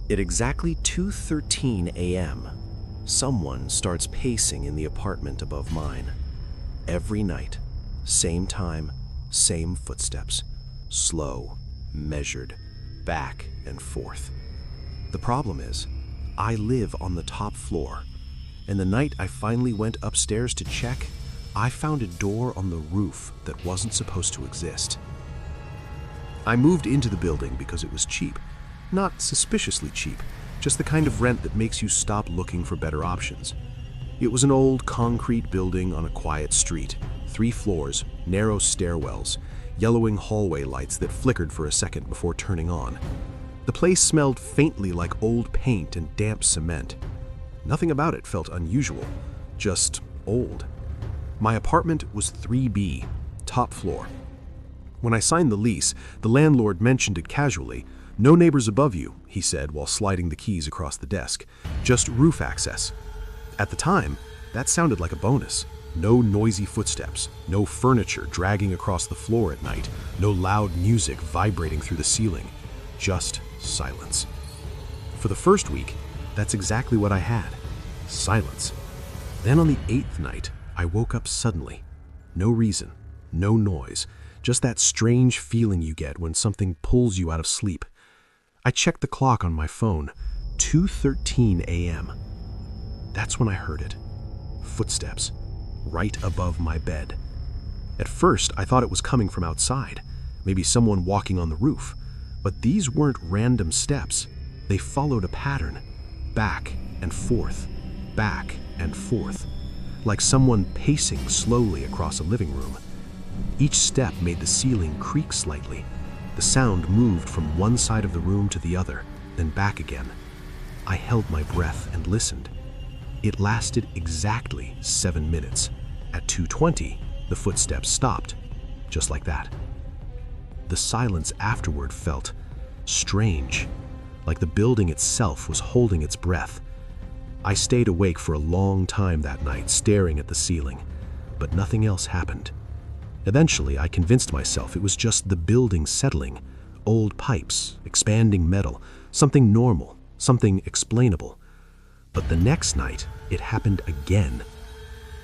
At exactly 2:13 a.m., someone starts pacing in the apartment above mine. Every night, same time, same footsteps, slow, measured, back and forth. The problem is, I live on the top floor, and the night I finally went upstairs to check, I found a door on the roof that wasn't supposed to exist. I moved into the building because it was cheap. Not suspiciously cheap, just the kind of rent that makes you stop looking for better options. It was an old concrete building on a quiet street, 3 floors, narrow stairwells, yellowing hallway lights that flickered for a second before turning on. The place smelled faintly like old paint and damp cement. Nothing about it felt unusual, just old. My apartment was 3B, top floor. When I signed the lease, the landlord mentioned it casually. "No neighbors above you," he said while sliding the keys across the desk. "Just roof access." At the time, that sounded like a bonus. No noisy footsteps, no furniture dragging across the floor at night, no loud music vibrating through the ceiling, just silence. For the first week, that's exactly what I had. Silence. Then on the 8th night, I woke up suddenly. No reason, no noise, just that strange feeling you get when something pulls you out of sleep. I checked the clock on my phone, 2:13 a.m. That's when I heard it. Footsteps, right above my bed. At first, I thought it was coming from outside, maybe someone walking on the roof. But these weren't random steps. They followed a pattern, back and forth, like someone pacing slowly across a living room. Each step made the ceiling creak slightly. The sound moved from one side of the room to the other, then back again. I held my breath and listened. It lasted exactly 7 minutes. At 2:20, the footsteps stopped, just like that. The silence afterward felt strange, like the building itself was holding its breath. I stayed awake for a long time that night, staring at the ceiling, but nothing else happened. Eventually, I convinced myself it was just the building settling, old pipes, expanding metal, something normal, something explainable. But the next night, it happened again.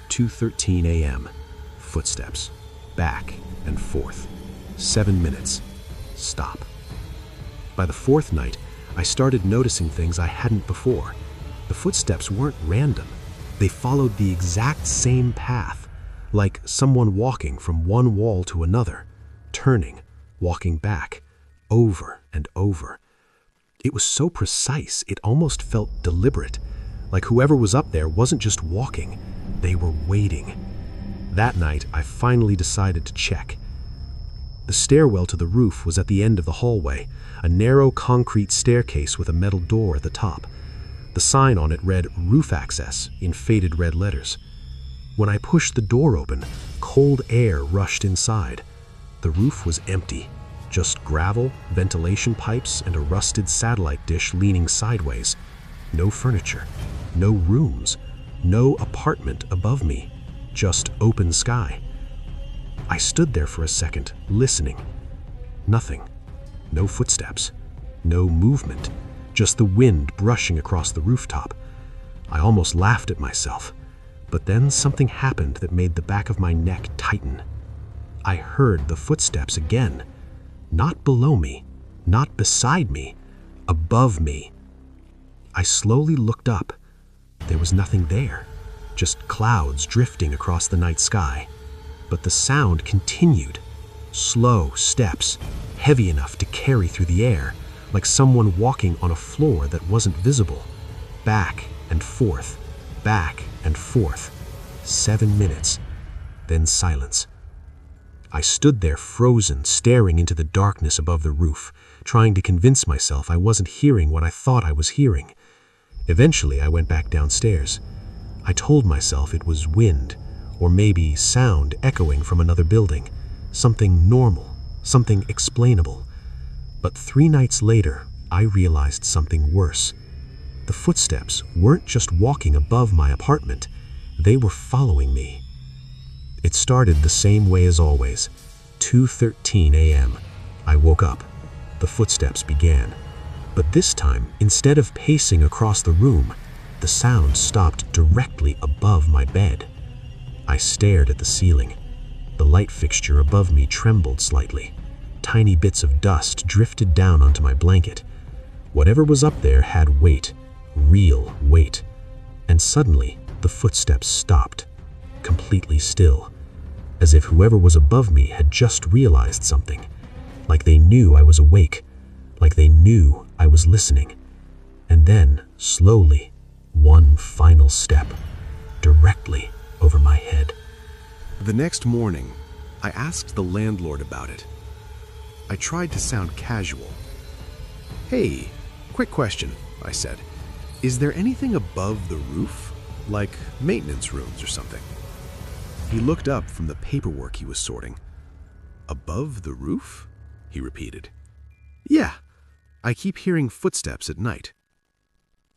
2:13 a.m., footsteps, back and forth, 7 minutes, stop. By the 4th night, I started noticing things I hadn't before. The footsteps weren't random. They followed the exact same path, like someone walking from one wall to another, turning, walking back, over and over. It was so precise, it almost felt deliberate, like whoever was up there wasn't just walking, they were waiting. That night, I finally decided to check. The stairwell to the roof was at the end of the hallway, a narrow concrete staircase with a metal door at the top. The sign on it read "Roof Access" in faded red letters. When I pushed the door open, cold air rushed inside. The roof was empty, just gravel, ventilation pipes, and a rusted satellite dish leaning sideways. No furniture, no rooms, no apartment above me, just open sky. I stood there for a second, listening. Nothing. No footsteps. No movement. Just the wind brushing across the rooftop. I almost laughed at myself. But then something happened that made the back of my neck tighten. I heard the footsteps again. Not below me, not beside me, above me. I slowly looked up. There was nothing there, just clouds drifting across the night sky. But the sound continued. Slow steps, heavy enough to carry through the air, like someone walking on a floor that wasn't visible. Back and forth, back and forth. 7 minutes, then silence. I stood there frozen, staring into the darkness above the roof, trying to convince myself I wasn't hearing what I thought I was hearing. Eventually, I went back downstairs. I told myself it was wind, or maybe sound echoing from another building, something normal, something explainable. But 3 nights later, I realized something worse. The footsteps weren't just walking above my apartment, they were following me. It started the same way as always. 2:13 a.m. I woke up. The footsteps began. But this time, instead of pacing across the room, the sound stopped directly above my bed. I stared at the ceiling. The light fixture above me trembled slightly. Tiny bits of dust drifted down onto my blanket. Whatever was up there had weight, real weight. And suddenly, the footsteps stopped, completely still, as if whoever was above me had just realized something, like they knew I was awake, like they knew I was listening. And then, slowly, one final step, directly over my head. The next morning, I asked the landlord about it. I tried to sound casual. "Hey, quick question," I said. "Is there anything above the roof? Like maintenance rooms or something?" He looked up from the paperwork he was sorting. "Above the roof?" he repeated. "Yeah, I keep hearing footsteps at night."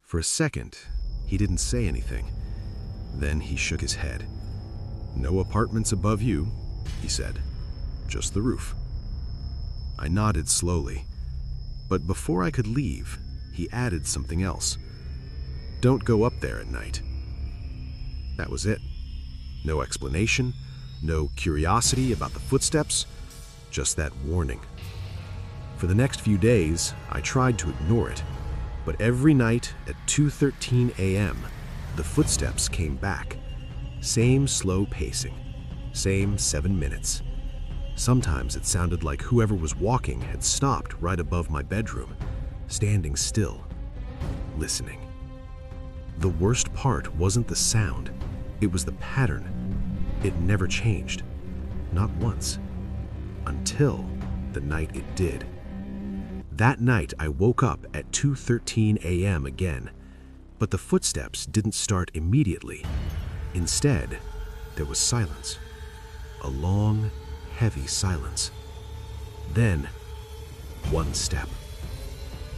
For a second, he didn't say anything. Then he shook his head. "No apartments above you," he said. "Just the roof." I nodded slowly, but before I could leave, he added something else. "Don't go up there at night." That was it. No explanation, no curiosity about the footsteps, just that warning. For the next few days, I tried to ignore it, but every night at 2:13 a.m., the footsteps came back. Same slow pacing, same 7 minutes. Sometimes it sounded like whoever was walking had stopped right above my bedroom, standing still, listening. The worst part wasn't the sound, it was the pattern. It never changed, not once, until the night it did. That night I woke up at 2:13 a.m. again, but the footsteps didn't start immediately. Instead, there was silence, a long, heavy silence. Then, one step.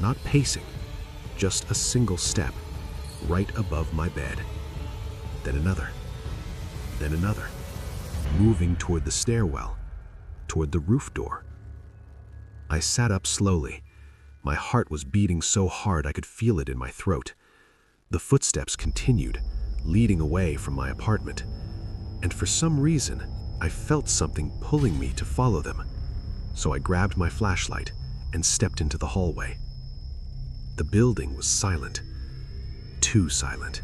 Not pacing, just a single step, right above my bed. Then another, moving toward the stairwell, toward the roof door. I sat up slowly. My heart was beating so hard I could feel it in my throat. The footsteps continued, leading away from my apartment, and for some reason, I felt something pulling me to follow them. So I grabbed my flashlight and stepped into the hallway. The building was silent, too silent.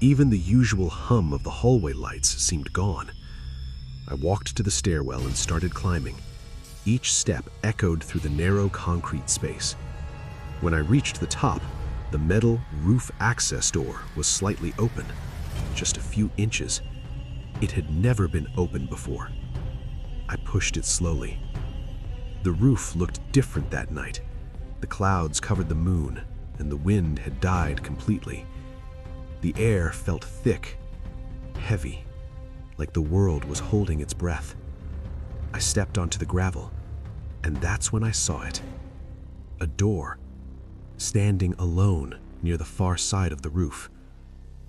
Even the usual hum of the hallway lights seemed gone. I walked to the stairwell and started climbing. Each step echoed through the narrow concrete space. When I reached the top, the metal roof access door was slightly open, just a few inches. It had never been opened before. I pushed it slowly. The roof looked different that night. The clouds covered the moon, and the wind had died completely. The air felt thick, heavy, like the world was holding its breath. I stepped onto the gravel, and that's when I saw it. A door, standing alone near the far side of the roof.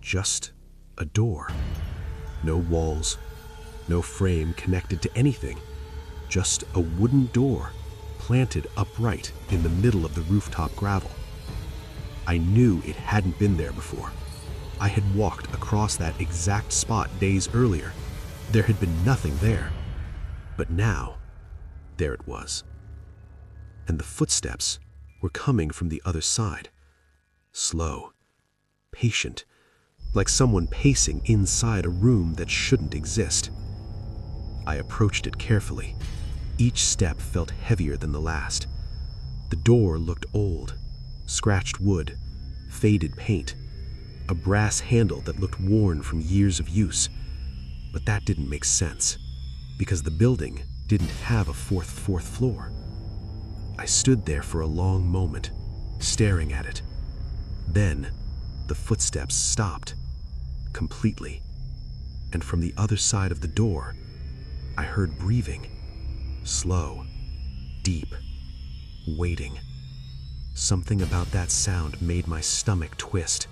Just a door. No walls, no frame connected to anything. Just a wooden door planted upright in the middle of the rooftop gravel. I knew it hadn't been there before. I had walked across that exact spot days earlier. There had been nothing there. But now, there it was. And the footsteps were coming from the other side. Slow, patient, like someone pacing inside a room that shouldn't exist. I approached it carefully. Each step felt heavier than the last. The door looked old, scratched wood, faded paint, a brass handle that looked worn from years of use. But that didn't make sense, because the building didn't have a fourth floor. I stood there for a long moment, staring at it. Then, the footsteps stopped, completely, and from the other side of the door, I heard breathing, slow, deep, waiting. Something about that sound made my stomach twist.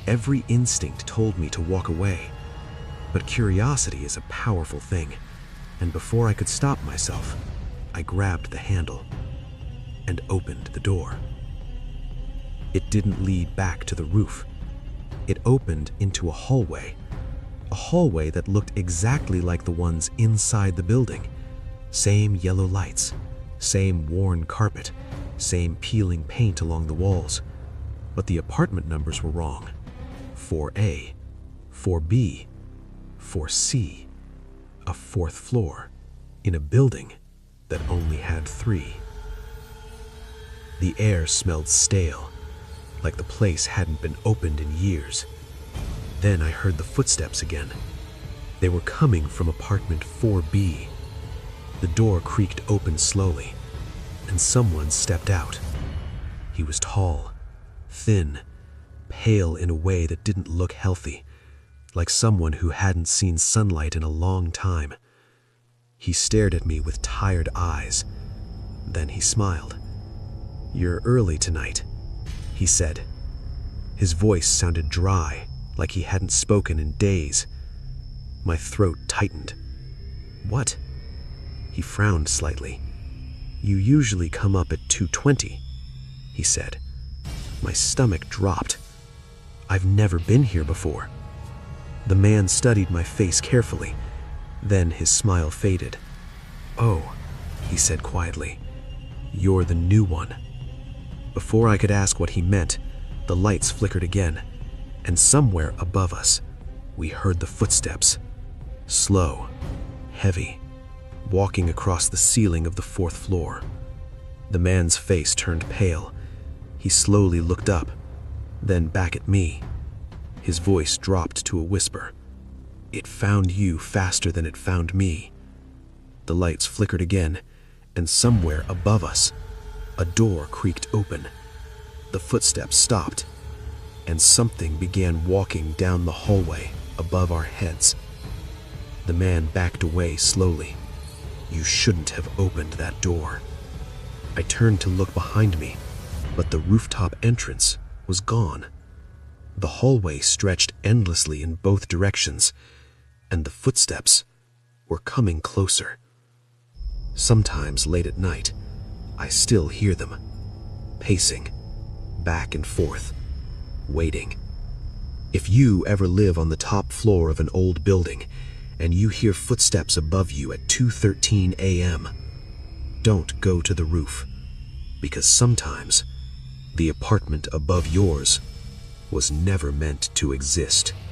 Every instinct told me to walk away, but curiosity is a powerful thing, and before I could stop myself, I grabbed the handle and opened the door. It didn't lead back to the roof. It opened into a hallway that looked exactly like the ones inside the building. Same yellow lights, same worn carpet, same peeling paint along the walls. But the apartment numbers were wrong. 4A, 4B, 4C, a fourth floor, in a building that only had 3. The air smelled stale, like the place hadn't been opened in years. Then I heard the footsteps again. They were coming from apartment 4B. The door creaked open slowly, and someone stepped out. He was tall, thin, pale in a way that didn't look healthy, like someone who hadn't seen sunlight in a long time. He stared at me with tired eyes. Then he smiled. "You're early tonight," he said. His voice sounded dry, like he hadn't spoken in days. My throat tightened. "What?" He frowned slightly. "You usually come up at 2:20, he said. My stomach dropped. "I've never been here before." The man studied my face carefully. Then his smile faded. "Oh," he said quietly, "you're the new one." Before I could ask what he meant, the lights flickered again, and somewhere above us, we heard the footsteps. Slow, heavy, walking across the ceiling of the 4th floor. The man's face turned pale. He slowly looked up, then back at me. His voice dropped to a whisper. "It found you faster than it found me." The lights flickered again, and somewhere above us, a door creaked open. The footsteps stopped, and something began walking down the hallway above our heads. The man backed away slowly. "You shouldn't have opened that door." I turned to look behind me, but the rooftop entrance was gone. The hallway stretched endlessly in both directions, and the footsteps were coming closer. Sometimes late at night, I still hear them, pacing back and forth, waiting. If you ever live on the top floor of an old building and you hear footsteps above you at 2:13 a.m., don't go to the roof, because sometimes the apartment above yours was never meant to exist.